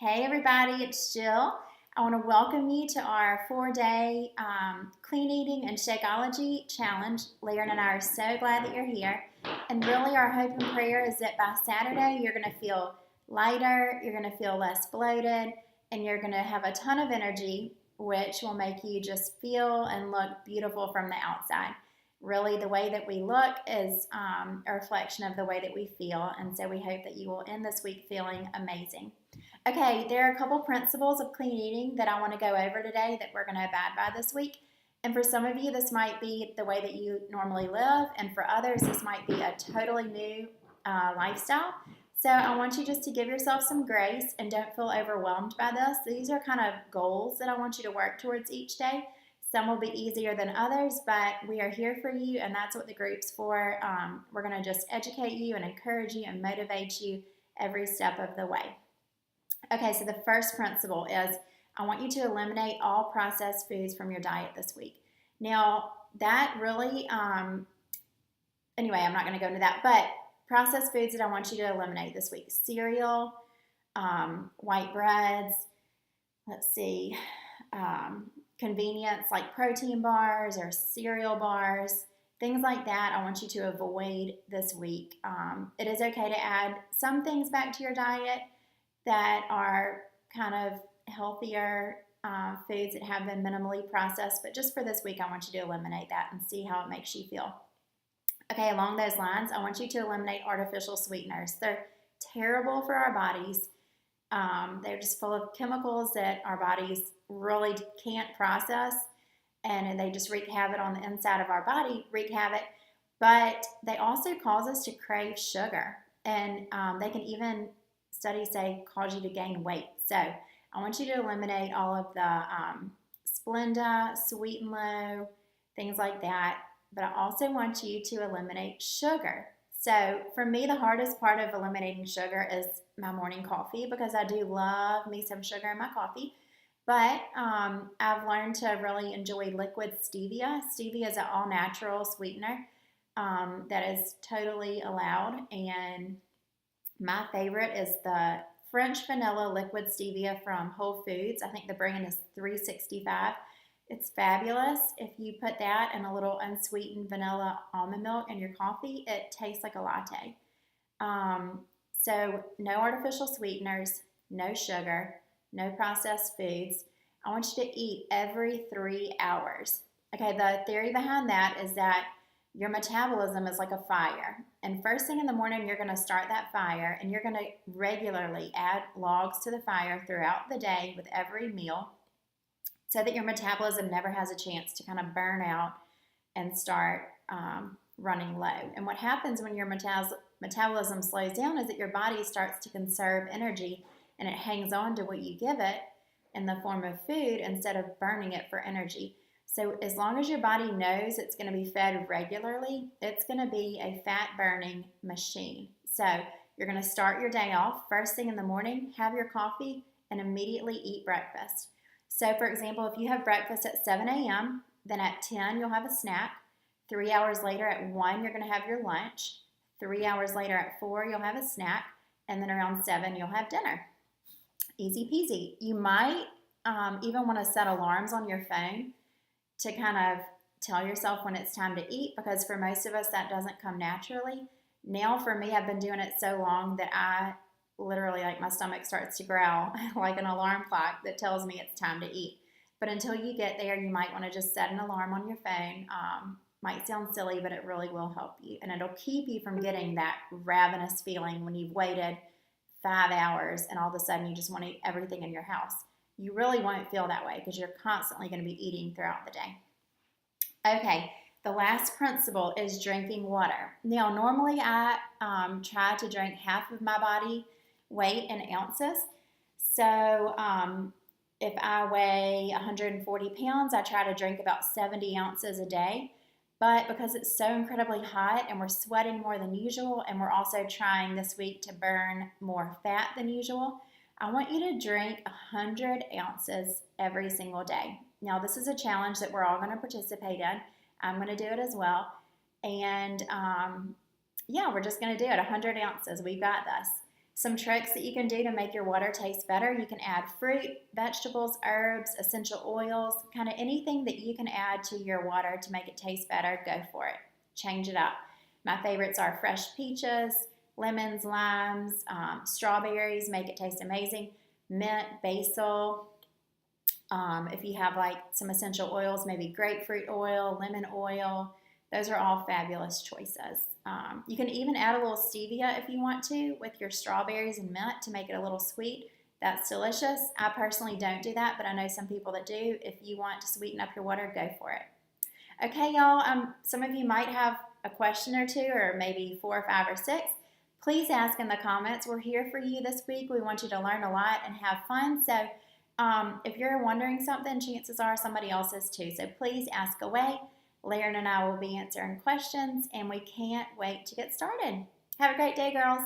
Hey everybody, it's Jill. I want to welcome you to our 4-day clean eating and Shakeology challenge. Leon and I are so glad that you're here. And really our hope and prayer is that by Saturday you're going to feel lighter, you're going to feel less bloated, and you're going to have a ton of energy, which will make you just feel and look beautiful from the outside. Really, the way that we look is a reflection of the way that we feel, and so we hope that you will end this week feeling amazing. Okay, there are a couple principles of clean eating that I want to go over today that we're going to abide by this week. And for some of you, this might be the way that you normally live, and for others, this might be a totally new lifestyle. So I want you just to give yourself some grace and don't feel overwhelmed by this. These are kind of goals that I want you to work towards each day. Some will be easier than others, but we are here for you, and that's what the group's for. We're going to just educate you and encourage you and motivate you every step of the way. Okay, so the first principle is I want you to eliminate all processed foods from your diet this week. Now, that really, anyway, I'm not going to go into that, but processed foods that I want you to eliminate this week: cereal, white breads, convenience like protein bars or cereal bars, things like that. I want you to avoid this week. It is okay to add some things back to your diet that are kind of healthier foods that have been minimally processed, but just for this week, I want you to eliminate that and see how it makes you feel. Okay, along those lines, I want you to eliminate artificial sweeteners. They're terrible for our bodies. They're just full of chemicals that our bodies really can't process, and they just wreak havoc on the inside of our body, but they also cause us to crave sugar, and they can even, studies say, cause you to gain weight. So I want you to eliminate all of the Splenda, Sweet and Low, things like that, but I also want you to eliminate sugar. So for me, the hardest part of eliminating sugar is my morning coffee, because I do love me some sugar in my coffee. But I've learned to really enjoy liquid stevia. Stevia is an all-natural sweetener that is totally allowed. And my favorite is the French vanilla liquid stevia from Whole Foods. I think the brand is 365. It's fabulous. If you put that and a little unsweetened vanilla almond milk in your coffee, it tastes like a latte. So no artificial sweeteners, no sugar, no processed foods. I want you to eat every 3 hours. Okay, the theory behind that is that your metabolism is like a fire. And first thing in the morning, you're going to start that fire, and you're going to regularly add logs to the fire throughout the day with every meal, so that your metabolism never has a chance to kind of burn out and start running low. And what happens when your metabolism slows down is that your body starts to conserve energy, and it hangs on to what you give it in the form of food instead of burning it for energy. So as long as your body knows it's going to be fed regularly, it's going to be a fat-burning machine. So you're going to start your day off first thing in the morning, have your coffee, and immediately eat breakfast. So for example, if you have breakfast at 7 a.m., then at 10 you'll have a snack. 3 hours later at 1 you're going to have your lunch. 3 hours later at 4 you'll have a snack. And then around 7 you'll have dinner. Easy peasy. You might even want to set alarms on your phone to kind of tell yourself when it's time to eat, because for most of us that doesn't come naturally. Now for me, I've been doing it so long that I literally, like, my stomach starts to growl like an alarm clock that tells me it's time to eat. But until you get there, you might want to just set an alarm on your phone. Might sound silly, but it really will help you. And it'll keep you from getting that ravenous feeling when you've waited 5 hours and all of a sudden you just want to eat everything in your house. You really won't feel that way because you're constantly going to be eating throughout the day. Okay, the last principle is drinking water. Now, normally I try to drink half of my body weight in ounces. So if I weigh 140 pounds, I try to drink about 70 ounces a day. But because it's so incredibly hot and we're sweating more than usual, and we're also trying this week to burn more fat than usual, I want you to drink 100 ounces every single day. Now, this is a challenge that we're all going to participate in. I'm going to do it as well. And yeah, we're just going to do it, 100 ounces. We've got this. Some tricks that you can do to make your water taste better: you can add fruit, vegetables, herbs, essential oils, kind of anything that you can add to your water to make it taste better. Go for it. Change it up. My favorites are fresh peaches, lemons, limes, strawberries, make it taste amazing, mint, basil. If you have like some essential oils, maybe grapefruit oil, lemon oil, those are all fabulous choices. You can even add a little stevia if you want to with your strawberries and mint to make it a little sweet. That's delicious. I personally don't do that, but I know some people that do. If you want to sweeten up your water, go for it. Okay, y'all, some of you might have a question or two, or maybe 4 or 5 or 6. Please ask in the comments. We're here for you this week. We want you to learn a lot and have fun. So if you're wondering something, chances are somebody else is too. So please ask away. Laren and I will be answering questions, and we can't wait to get started. Have a great day, girls.